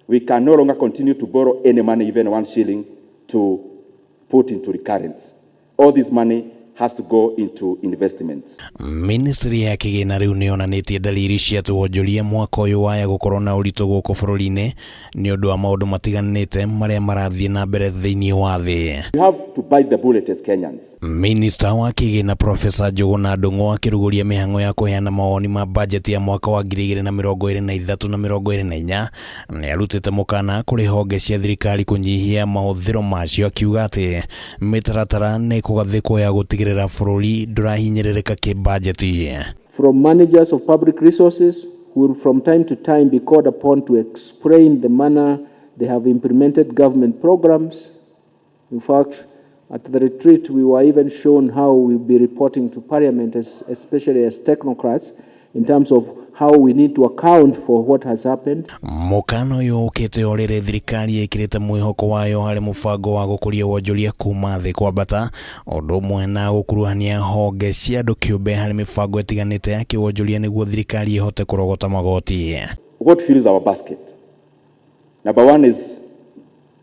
We can no longer continue to borrow any money, even 1 shilling, to put into recurrence. All this money has to go into investments. Ministry ya kigina riu nionanitie dalili cia wonjoria mwaka uyu waya gukorwo na uritu guku bururi-ini ni undu wa maundu matiganite maria marathie na mbere thiini wa thi. We have to bite the bullet as Kenyans. Minister wa kigina Professor Njuguna Ndung'u akiruguria mihango ya kuheana mawoni ma bajeti ya mwaka wa 2023 na 2024 ni arutite mukana kuri honge cia thirikari kunyihia mahuthiro macio, akiuga ati mitaratara ni kugathikwo ya gutigirira bururi ndurahinyirika ki bajeti. From managers of public resources who will from time to time be called upon to explain the manner they have implemented government programs. In fact, at the retreat we were even shown how we'll be reporting to Parliament, especially as technocrats, in terms of how we need to account for what has happened. Mukano yo ukite orire thirikari ikirite mwihoko wayo hari mubango wa gukuria wonjoria kuma thi kwambata undu umwe na gukuruhania honge cia andu kiumbe hari mibango itiganite ya kiwonjoria niguo thirikari ihote kurogota magoti. What fills our basket? Number one is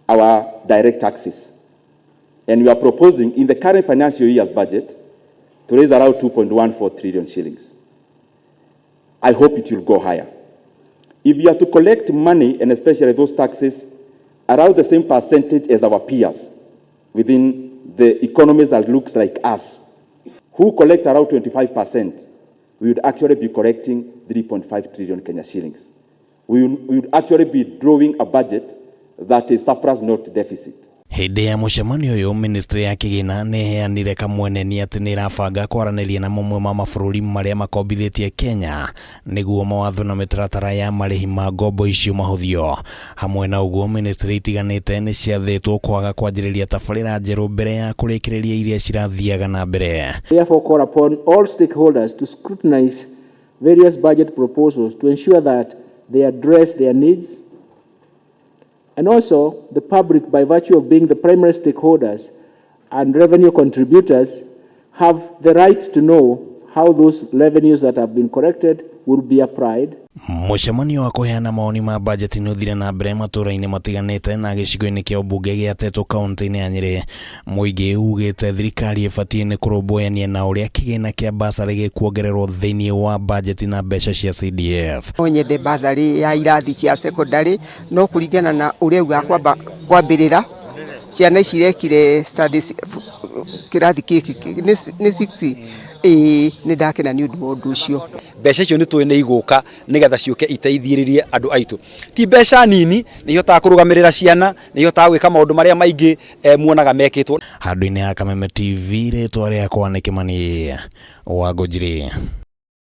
our direct taxes. And we are proposing in the current financial year's budget to raise around 2.14 trillion shillings. I hope it will go higher. If you are to collect money, and especially those taxes, around the same percentage as our peers within the economies that looks like us, who collect around 25%, we would actually be collecting 3.5 trillion Kenya shillings. We would actually be drawing a budget that is surplus, not deficit. Hindi ya mucemanio uyu ministry ya kigina ni heanire kamweneni ati ni irabanga kwaraniria na mamwe ma mabururi maria makombithitie Kenya niguo mawatho na mitaratara ya marihi ma ngombo icio mahuthio. Hamwe na uguo ministry itiganite ni ciathitwo kwaga kwanjiriria tabarira njeru mbere ya kurikiriria iria cirathiaga na mbere. Therefore call upon all stakeholders to scrutinize various budget proposals to ensure that they address their needs. And also, the public, by virtue of being the primary stakeholders and revenue contributors, have the right to know how those revenues that have been collected will be applied. Mucemanio wa kuheana mawoni ma bajeti ni uthire na mbere matura-ini matiganite na gicigo-ini kia ubunge gia Teto kaunti-ini ya Nyeri. Muingi ugite thirikari ibatie ni kurumbuania na uria kigina kia basari gikuongererwo thiini wa bajeti na mbeca cia CDF. Onyende basari ya irathi cia secondary no kuringana na uria uga kwambirira ciana cirekire studies kirathi kiki ni 6 ni ndakena ni undu undu ucio. Mbeca icio ni twene iguka nigetha ciuke iteithiririe andu aitu. Ti mbeca nini ni ihotaga kurugamirira ciana, ni ihotaga gwika maundu maria maingi muonaga mekitwo. Handu-ini ya Kameme TV ritwa riakwa ni Kimani wa Gujiri.